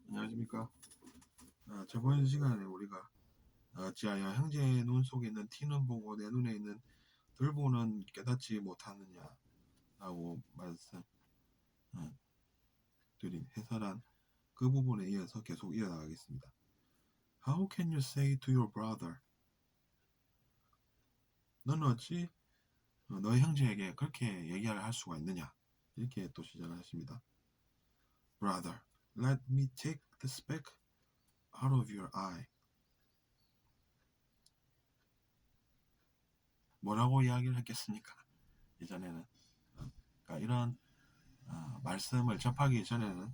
안녕하십니까. 저번 시간에 우리가 지하야 형제의 눈 속에 있는 티는 보고 내 눈에 있는 들보는 깨닫지 못하느냐라고 말씀 드린 해설한 그 부분에 이어서 계속 이어나가겠습니다. How can you say to your brother? 너는 어찌 너의 형제에게 그렇게 얘기를 할 수가 있느냐? 이렇게 또 시작을 하십니다. Brother, let me take the speck out of your eye. 뭐라고 이야기를 했겠습니까? 예전에는 그러니까 이런 말씀을 접하기 전에는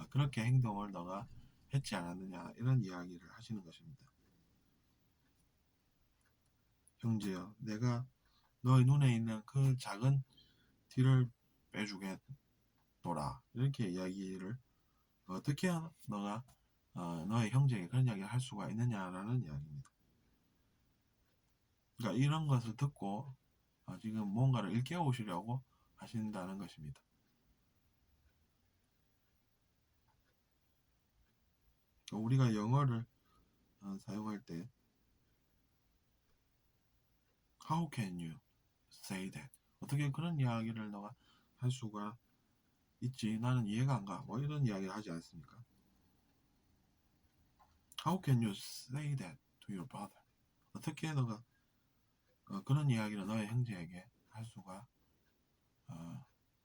그렇게 행동을 너가 했지 않았느냐 이런 이야기를 하시는 것입니다. 형제여, 내가 너의 눈에 있는 그 작은 티를 빼주겠노라 이렇게 이야기를 어떻게 너가 너의 형제에게 그런 이야기를 할 수가 있느냐라는 이야기입니다. 그러니까 이런 것을 듣고 지금 뭔가를 일깨우시려고 하신다는 것입니다. 우리가 영어를 사용할 때 How can you say that? 어떻게 그런 이야기를 너가 할 수가 있지? 나는 이해가 안 가. 뭐 이런 이야기를 하지 않습니까? How can you say that to your brother? 어떻게 너가 그런 이야기를 너의 형제에게 할 수가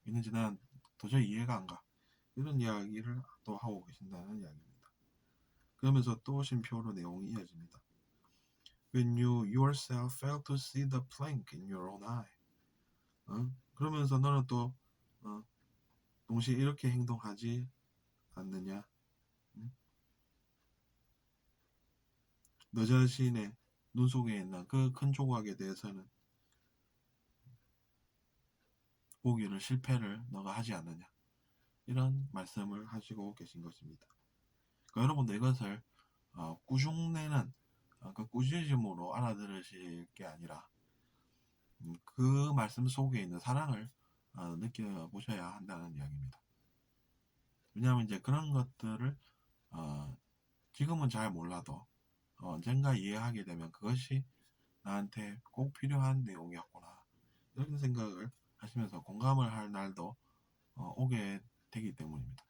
있는지 난 도저히 이해가 안 가. 이런 이야기를 또 하고 계신다는 이야기입니다. 그러면서 또 쉼표로 내용이 이어집니다. When you yourself fail to see the plank in your own eye. 그러면서 너는 또 동시에 이렇게 행동하지 않느냐? 너 자신의 눈 속에 있는 그 큰 조각에 대해서는 보기를 실패를 너가 하지 않느냐? 이런 말씀을 하시고 계신 것입니다. 그러니까 여러분도 이것을 꾸중내는 그 꾸짖음으로 알아들으실 게 아니라 그 말씀 속에 있는 사랑을 느껴보셔야 한다는 이야기입니다. 왜냐하면 이제 그런 것들을 지금은 잘 몰라도 언젠가 이해하게 되면 그것이 나한테 꼭 필요한 내용이었구나 이런 생각을 하시면서 공감을 할 날도 오게 되기 때문입니다.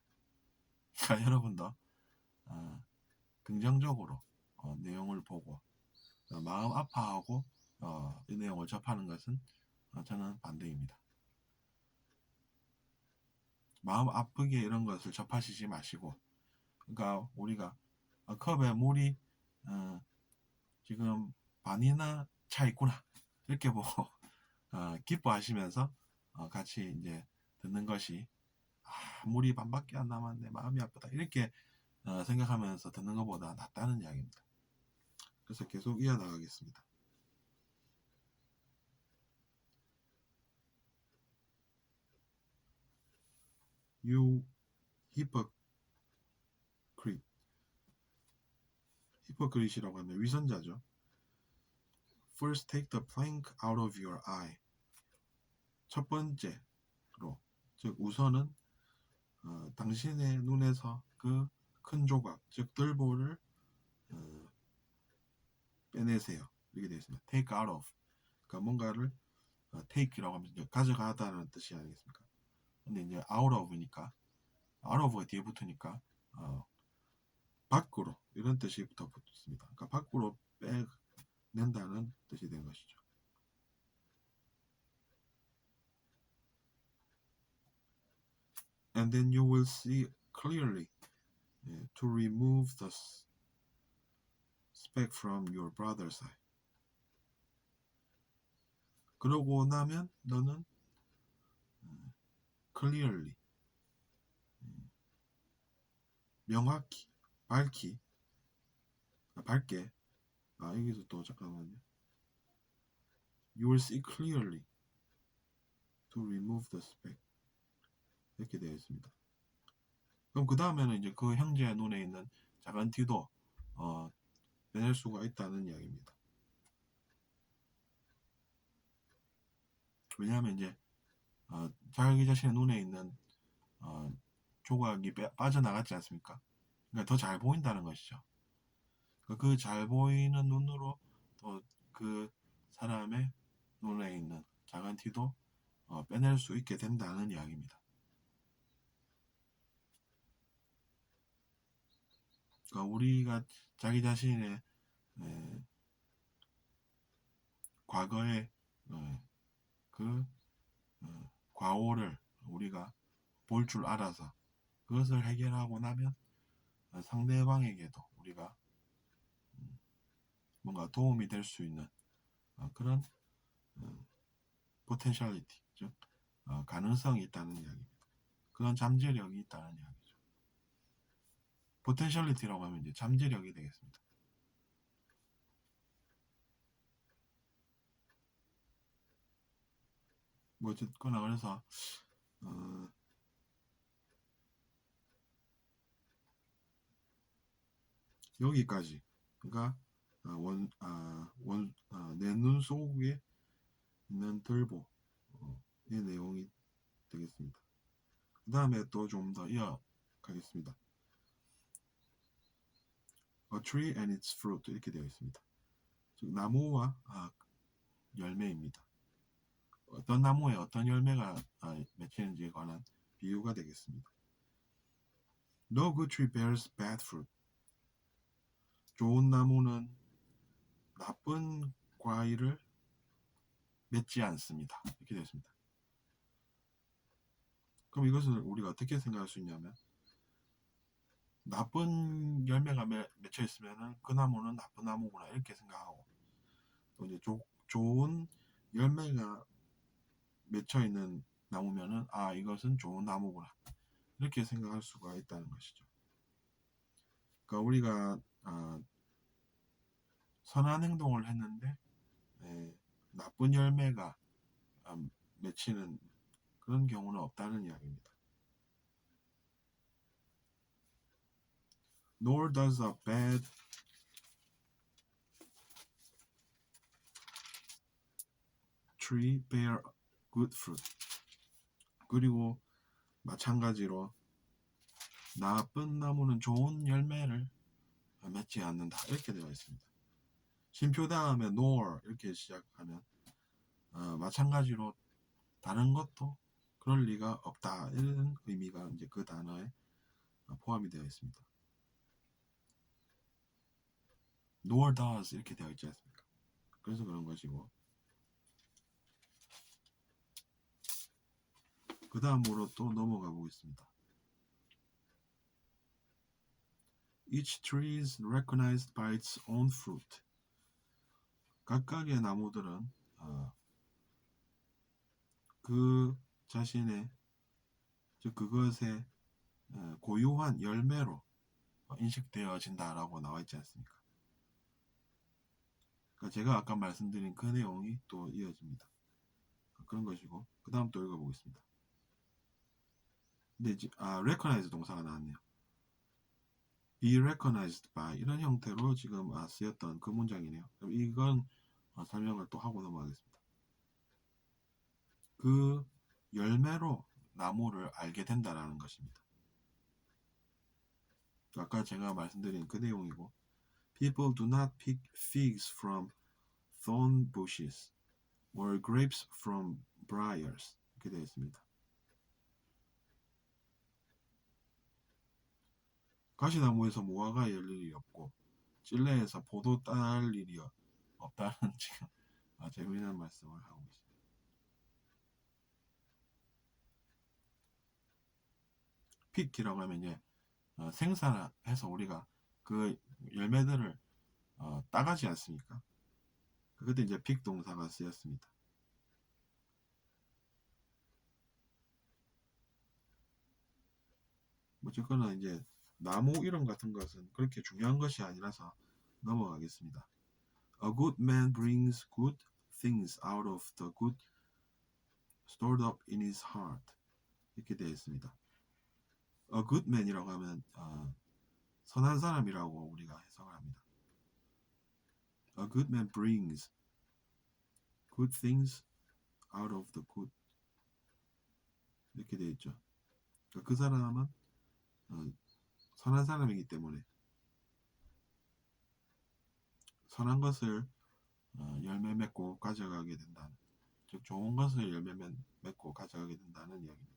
그러니까 여러분도 긍정적으로 내용을 보고 마음 아파하고 이 내용을 접하는 것은 저는 반대입니다. 마음 아프게 이런 것을 접하시지 마시고, 그러니까 우리가 컵에 물이 지금 반이나 차 있구나 이렇게 보고 기뻐하시면서 같이 이제 듣는 것이 물이 반밖에 안 남았네 마음이 아프다 이렇게 생각하면서 듣는 것보다 낫다는 이야기입니다. 그래서 계속 이어나가겠습니다. You hypocrite. hypocrite이라고 하면 위선자죠. First take the plank out of your eye. 첫 번째로, 즉 우선은 당신의 눈에서 그 큰 조각, 즉 들보를 빼내세요. 이렇게 되어 있습니다. Take out of. 그러니까 뭔가를 take라고 하면 이제 가져가다는 뜻이 아니겠습니까? 근데 이제 out of니까 out of가 뒤에 붙으니까 밖으로 이런 뜻이 붙습니다. 그러니까 밖으로 빼낸다는 뜻이 된 것이죠. And then you will see clearly to remove the speck from your brother's eye. 그러고 나면 너는 clearly 명확히 밝게 여기서 또 잠깐만요. You will see clearly to remove the speck 이렇게 되어 있습니다. 그럼 그 다음에는 이제 그 형제의 눈에 있는 작은 티도 빼낼 수가 있다는 이야기입니다. 왜냐하면 이제 자기 자신의 눈에 있는 조각이 빠져나갔지 않습니까? 그러니까 더 잘 보인다는 것이죠. 그 잘 보이는 눈으로 또 그 사람의 눈에 있는 작은 티도 빼낼 수 있게 된다는 이야기입니다. 그러니까 우리가 자기 자신의 과거의 그 과오를 우리가 볼 줄 알아서 그것을 해결하고 나면 상대방에게도 우리가 뭔가 도움이 될 수 있는 그런 포텐셜리티, 즉 가능성이 있다는 이야기입니다. 그런 잠재력이 있다는 이야기죠. 포텐셜리티라고 하면 이제 잠재력이 되겠습니다. 뭐 어쨌거나 그래서 여기까지 그러니까 내 눈 속에 있는 들보의 내용이 되겠습니다. 그 다음에 또 좀 더 이어가겠습니다. A tree and its fruit 이렇게 되어 있습니다. 즉 나무와 열매입니다. 어떤 나무에 어떤 열매가 맺히는지에 관한 비유가 되겠습니다. No good tree bears bad fruit. 좋은 나무는 나쁜 과일을 맺지 않습니다. 이렇게 되어 있습니다. 그럼 이것을 우리가 어떻게 생각할 수 있냐면 나쁜 열매가 맺혀 있으면 그 나무는 나쁜 나무구나 이렇게 생각하고 또 이제 좋은 열매가 맺혀 있는 나무면은 이것은 좋은 나무구나 이렇게 생각할 수가 있다는 것이죠. 그러니까 우리가 선한 행동을 했는데 나쁜 열매가 맺히는 그런 경우는 없다는 이야기입니다. Nor does a bad tree bear good fruit. 그리고 마찬가지로 나쁜 나무는 좋은 열매를 맺지 않는다 이렇게 되어 있습니다. 쉼표 다음에 nor 이렇게 시작하면 마찬가지로 다른 것도 그럴 리가 없다 이런 의미가 이제 그 단어에 포함이 되어 있습니다. nor does 이렇게 되어 있지 않습니까? 그래서 그런 것이고 그 다음으로 또 넘어가 보겠습니다. Each tree is recognized by its own fruit. 각각의 나무들은 그 자신의 즉 그것의 고유한 열매로 인식되어진다라고 나와 있지 않습니까? 그러니까 제가 아까 말씀드린 그 내용이 또 이어집니다. 그런 것이고 그 다음 또 읽어보겠습니다. 근데 이제 recognize 동사가 나왔네요. be recognized by 이런 형태로 지금 쓰였던 그 문장이네요. 그럼 이건 설명을 또 하고 넘어가겠습니다. 그 열매로 나무를 알게 된다라는 것입니다. 아까 제가 말씀드린 그 내용이고 People do not pick figs from thorn bushes or grapes from briars 이렇게 되어 있습니다. 가시나무에서 무화과 열 일이 없고 찔레에서 포도 딸 일이 없다는 지금 재미있는 말씀을 하고 있습니다. 픽이라고 하면 이제 생산해서 우리가 그 열매들을 따가지 않습니까? 그때 이제 픽 동사가 쓰였습니다. 어쨌거나 이제 나무 이름 같은 것은 그렇게 중요한 것이 아니라서 넘어가겠습니다. A good man brings good things out of the good stored up in his heart 이렇게 되어 있습니다. A good man이라고 하면 선한 사람이라고 우리가 해석을 합니다. A good man brings good things out of the good 이렇게 되어 있죠. 그 사람은 선한 사람이기 때문에 선한 것을 열매 맺고 가져가게 된다는, 즉 좋은 것을 열매 맺고 가져가게 된다는 이야기입니다.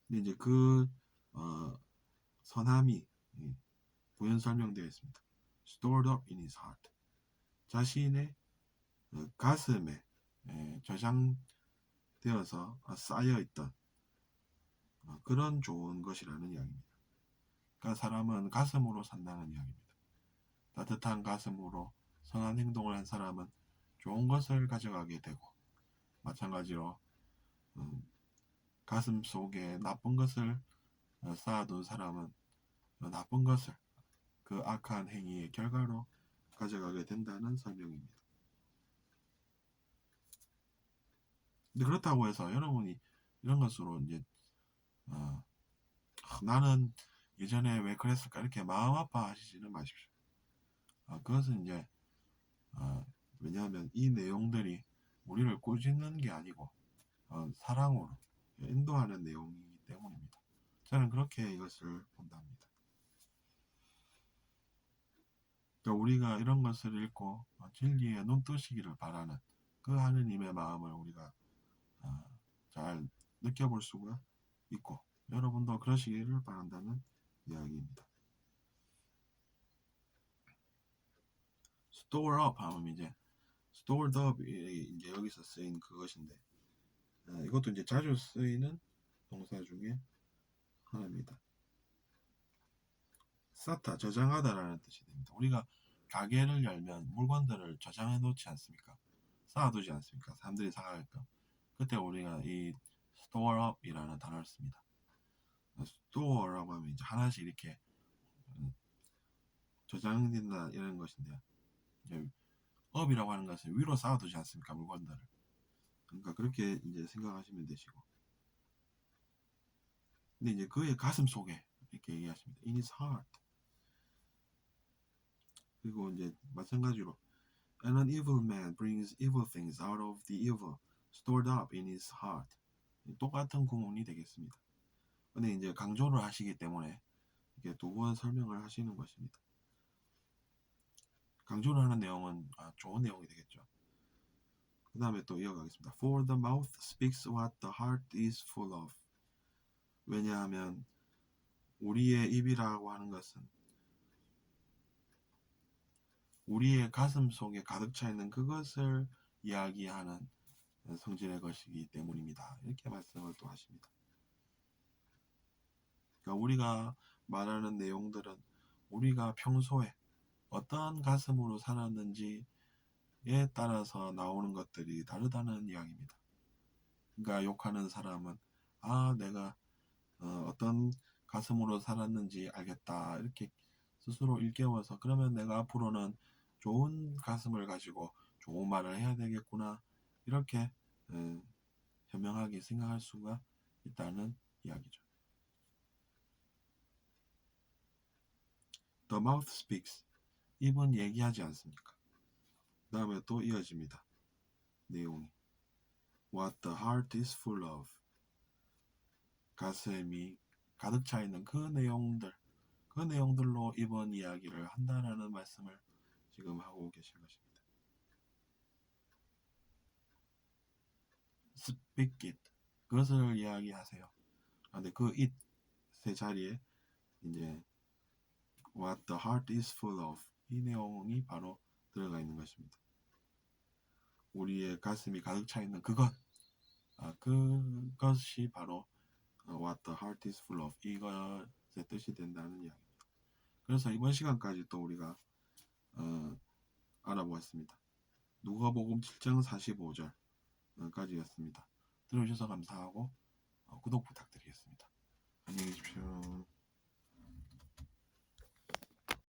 근데 이제 그 선함이 부연 설명되어 있습니다. Stored up in his heart. 자신의 가슴에 저장되어서 쌓여있던 그런 좋은 것이라는 이야기입니다. 그러니까 사람은 가슴으로 산다는 이야기입니다. 따뜻한 가슴으로 선한 행동을 한 사람은 좋은 것을 가져가게 되고, 마찬가지로 가슴 속에 나쁜 것을 쌓아둔 사람은 나쁜 것을 그 악한 행위의 결과로 가져가게 된다는 설명입니다. 근데 그렇다고 해서 여러분이 이런 것으로 이제 나는 예전에 왜 그랬을까 이렇게 마음 아파하시지는 마십시오. 그것은 이제 왜냐하면 이 내용들이 우리를 꾸짖는 게 아니고 사랑으로 인도하는 내용이기 때문입니다. 저는 그렇게 이것을 본답니다. 그러니까 우리가 이런 것을 읽고 진리에 눈뜨시기를 바라는 그 하느님의 마음을 우리가 잘 느껴볼 수가 있고, 여러분도 그러시기를 바란다는 이야기입니다. Store up 하면 이제 stored up 이제 여기서 쓰인 그것인데, 이것도 이제 자주 쓰이는 동사 중에 하나입니다. 쌓다, 저장하다라는 뜻이 됩니다. 우리가 가게를 열면 물건들을 저장해 놓지 않습니까? 쌓아두지 않습니까? 사람들이 사갈까? 그때 우리가 이 store up이라는 단어를 씁니다. store라고 하면 이제 하나씩 이렇게 저장된다 이런 것인데요. up이라고 하는 것은 위로 쌓아두지 않습니까? 물건들을. 그러니까 그렇게 이제 생각하시면 되시고. 근데 이제 그의 가슴 속에 이렇게 얘기하십니다. In his heart. 그리고 이제 마찬가지로 And an evil man brings evil things out of the evil stored up in his heart. 똑같은 구문이 되겠습니다. 근데 이제 강조를 하시기 때문에 이게 두 번 설명을 하시는 것입니다. 강조를 하는 내용은 좋은 내용이 되겠죠. 그 다음에 또 이어가겠습니다. For the mouth speaks what the heart is full of. 왜냐하면 우리의 입이라고 하는 것은 우리의 가슴 속에 가득 차 있는 그것을 이야기하는 성질의 것이기 때문입니다. 이렇게 말씀을 또 하십니다. 그러니까 우리가 말하는 내용들은 우리가 평소에 어떠한 가슴으로 살았는지에 따라서 나오는 것들이 다르다는 이야기입니다. 그러니까 욕하는 사람은 내가 어떤 가슴으로 살았는지 알겠다 이렇게 스스로 일깨워서, 그러면 내가 앞으로는 좋은 가슴을 가지고 좋은 말을 해야 되겠구나 이렇게 현명하게 생각할 수가 있다는 이야기죠. The mouth speaks. 입은 얘기하지 않습니까? 그 다음에 또 이어집니다. 내용이 What the heart is full of. 가슴이 가득 차 있는 그 내용들로 입은 이야기를 한다라는 말씀을 지금 하고 계신 것입니다. Speak it. 그것을 이야기하세요. 근데 그 it의 자리에 이제 What the heart is full of. 이 내용이 바로 들어가 있는 것입니다. 우리의 가슴이 가득 차 있는 그것. 그것이 바로 What the heart is full of. 이것의 뜻이 된다는 이야기입니다. 그래서 이번 시간까지 또 우리가 알아보았습니다. 누가복음 7장 45절까지였습니다. 들어주셔서 감사하고 구독 부탁드리겠습니다. 안녕히 계십시오.